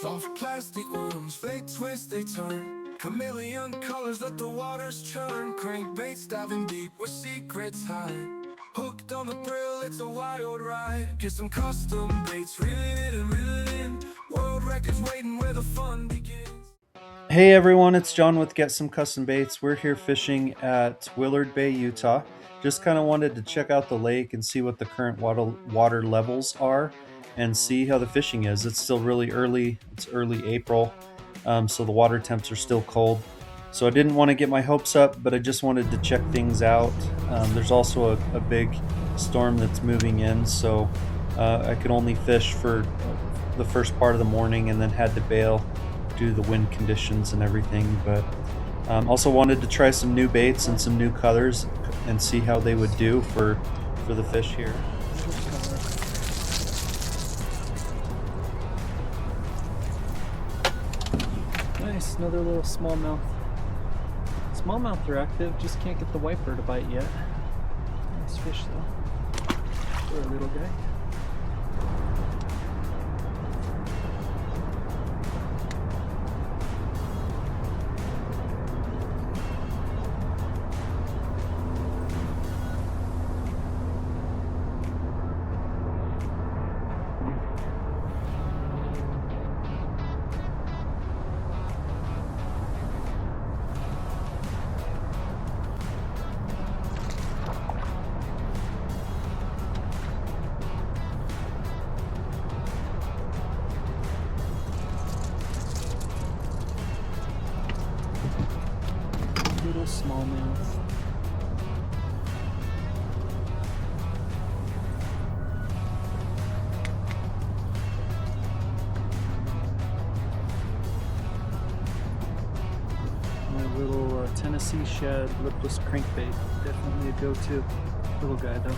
Soft plastic worms, they twist, they turn. Chameleon colors, let the waters churn. Crankbaits diving deep where secrets hide. Hooked on the thrill, it's a wild ride. Get some custom baits, reel it in and reel it in. World records waiting where the fun begins. Hey everyone, it's John with Get Some Custom Baits. We're here fishing at Willard Bay, Utah. Just kind of wanted to check out the lake and see what the current water levels are and see how the fishing is. It's still really early. It's early April, so the water temps are still cold. So I didn't want to get my hopes up, but I just wanted to check things out. There's also a big storm that's moving in, so I could only fish for the first part of the morning and then had to bail due to the wind conditions and everything. But also wanted to try some new baits and some new colors and see how they would do for the fish here. Nice, another little smallmouth. Smallmouth are active, just can't get the wiper to bite yet. Nice fish though. For a little guy. Little smallmouth. My little Tennessee shad lipless crankbait. Definitely a go-to. Little guy though.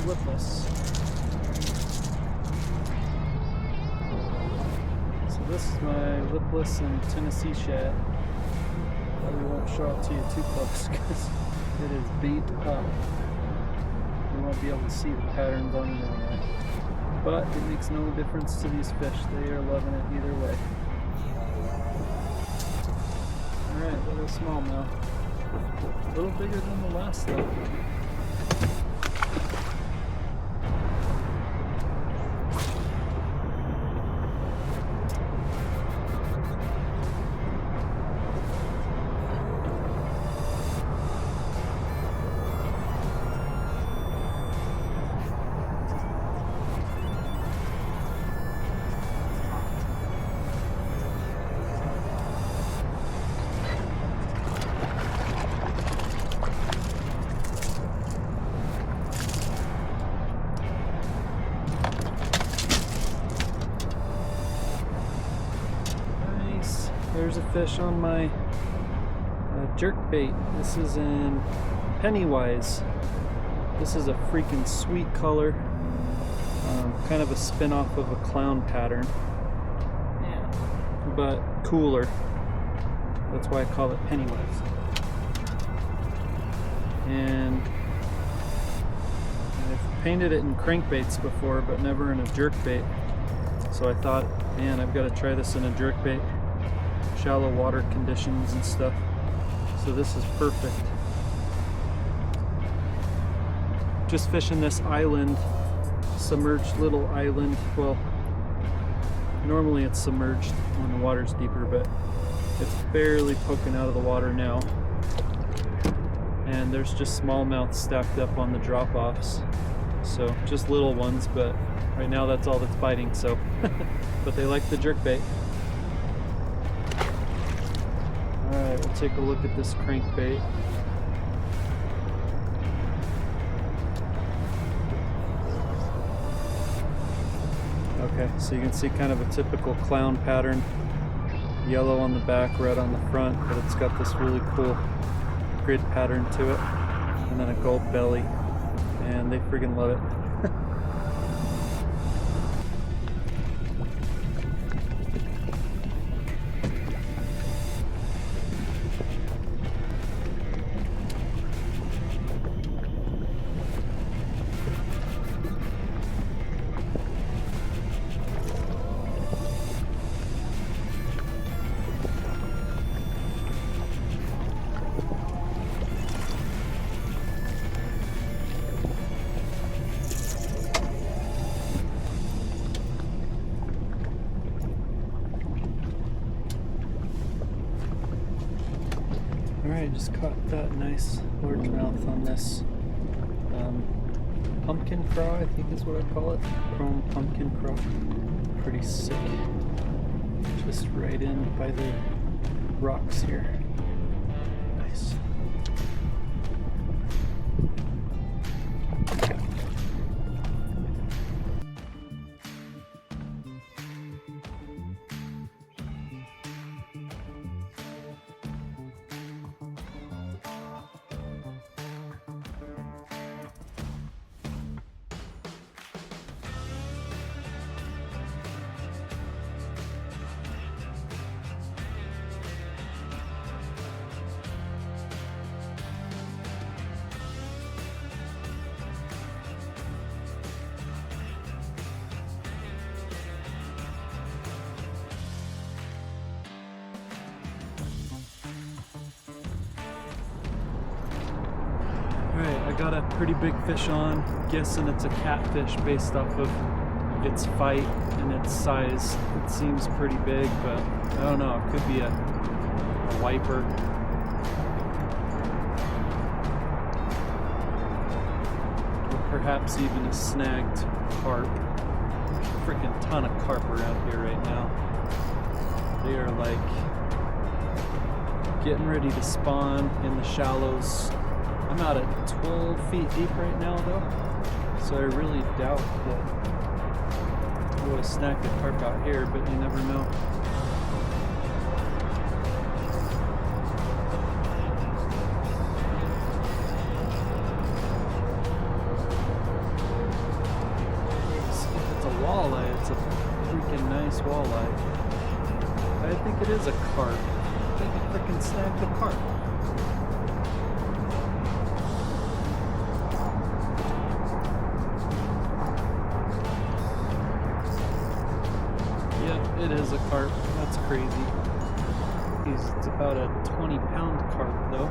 Lipless. So this is my lipless and Tennessee shad. Probably won't show it to you too close because it is beat up. You won't be able to see the patterns on it anyway. But it makes no difference to these fish. They are loving it either way. Alright, little smallmouth. A little bigger than the last though. There's a fish on my jerkbait. This is in Pennywise. This is a freaking sweet color. Kind of a spin-off of a clown pattern. But cooler. That's why I call it Pennywise. And I've painted it in crankbaits before, but never in a jerkbait. So I thought, man, I've got to try this in a jerkbait. Shallow water conditions and stuff. So this is perfect. Just fishing this island, submerged little island. Well, normally it's submerged when the water's deeper, but it's barely poking out of the water now. And there's just smallmouth stacked up on the drop-offs. So just little ones, but right now that's all that's biting, so. But they like the jerkbait. Alright, we'll take a look at this crankbait. Okay, so you can see kind of a typical clown pattern. yellow on the back, red on the front, but it's got this really cool grid pattern to it, and then a gold belly, and they friggin' love it. Alright, just caught that nice largemouth on this pumpkin craw, I think is what I call it. Chrome pumpkin craw. Pretty sick. Just right in by the rocks here. Nice. I got a pretty big fish on, guessing it's a catfish based off of its fight and its size. It seems pretty big, but I don't know, it could be a wiper. Or perhaps even a snagged carp. There's a freaking ton of carp around here right now. They are like getting ready to spawn in the shallows. I'm out at 12 feet deep right now though, so I really doubt that I would have snagged a carp out here, but you never know. If it's a walleye, it's a freaking nice walleye. I think it is a carp. I think I freaking snagged a carp. It is a carp. That's crazy. It's about a 20-pound carp, though.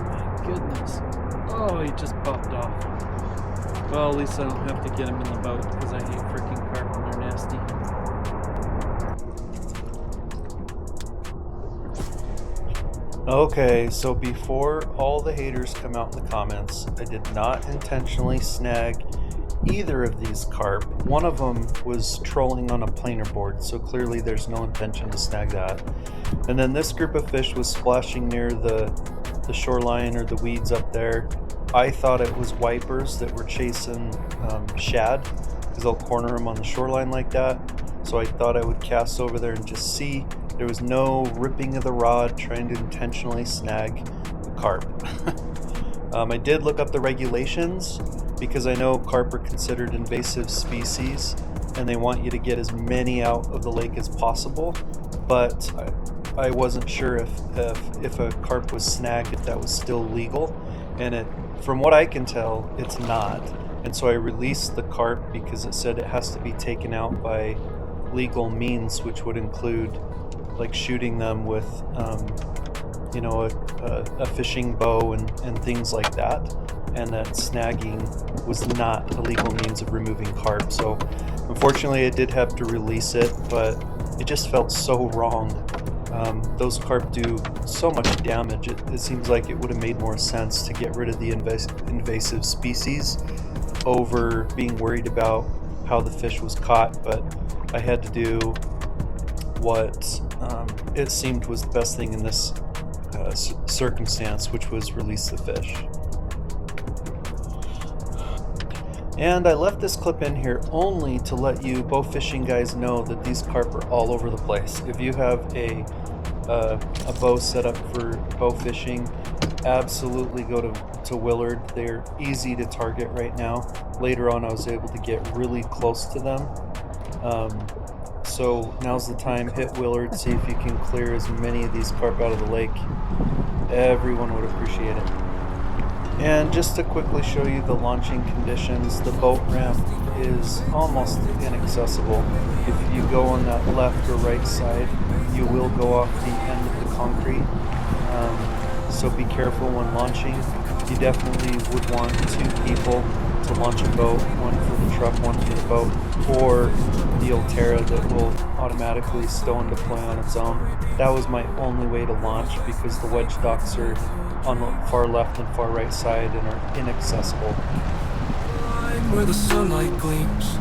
My goodness. Oh, he just popped off. Well, at least I don't have to get him in the boat because I hate freaking carp when they're nasty. Okay, so before all the haters come out in the comments, I did not intentionally snag either of these carp. One of them was trolling on a planer board, so clearly there's no intention to snag that. And then this group of fish was splashing near the shoreline or the weeds up there. I thought it was wipers that were chasing shad, because they'll corner them on the shoreline like that. So I thought I would cast over there and just see. There was no ripping of the rod trying to intentionally snag the carp. I did look up the regulations, because I know carp are considered invasive species and they want you to get as many out of the lake as possible, but I wasn't sure if a carp was snagged, if that was still legal, and from what I can tell, it's not. And so I released the carp because it said it has to be taken out by legal means, which would include like shooting them with a fishing bow and things like that, and that snagging was not a legal means of removing carp. So unfortunately I did have to release it, but it just felt so wrong. Those carp do so much damage. It seems like it would have made more sense to get rid of the invasive species over being worried about how the fish was caught, but I had to do what it seemed was the best thing in this circumstance, which was release the fish. And I left this clip in here only to let you bow fishing guys know that these carp are all over the place. If you have a bow set up for bow fishing, absolutely go to Willard. They're easy to target right now. Later on I was able to get really close to them. So now's the time, hit Willard, see if you can clear as many of these carp out of the lake. Everyone would appreciate it. And just to quickly show you the launching conditions, the boat ramp is almost inaccessible. If you go on that left or right side, you will go off the end of the concrete. So be careful when launching. You definitely would want 2 people to launch a boat, one for the truck, one for the boat, or the Ulterra that will automatically stow and deploy on its own. That was my only way to launch because the wedge docks are on the far left and far right side and are inaccessible. Where the sunlight gleams,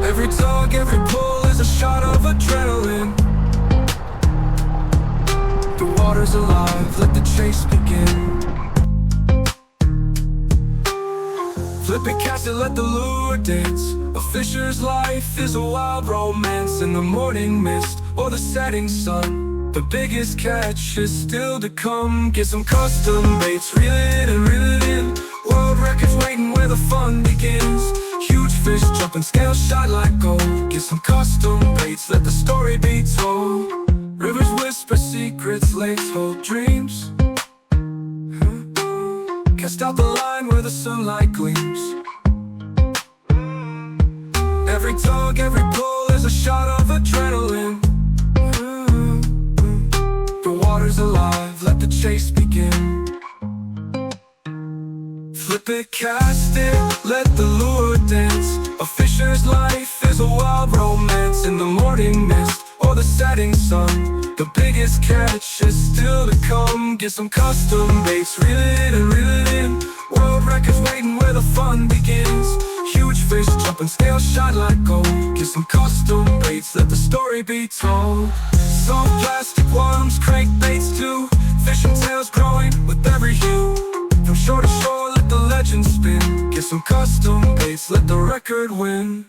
every tug, every pull is a shot of adrenaline. The water's alive, let the chase begin. Flip it, cast it, let the lure dance. A fisher's life is a wild romance in the morning mist or the setting sun. The biggest catch is still to come. Get some custom baits, reel it and reel it in. World records waiting where the fun begins. Huge fish jumping, scale shot like gold. Get some custom baits, let the story be told. Rivers whisper secrets, lakes hold dreams. Cast out the line where the sunlight gleams. Every tug, every pull is a shot of adrenaline. The water's alive, let the chase begin. Flip it, cast it, let the lure dance. A fisher's life is a wild romance in the morning mist or the setting sun. The biggest catch is still to come. Get some custom baits, reel it and reel it in. World records waiting where the fun begins. Huge fish jumping, scale shot like gold. Get some custom baits, let the story be told. Soft plastic worms, crankbaits too. Fishing tails growing with every hue. From shore to shore, let the legend spin. Get some custom baits, let the record win.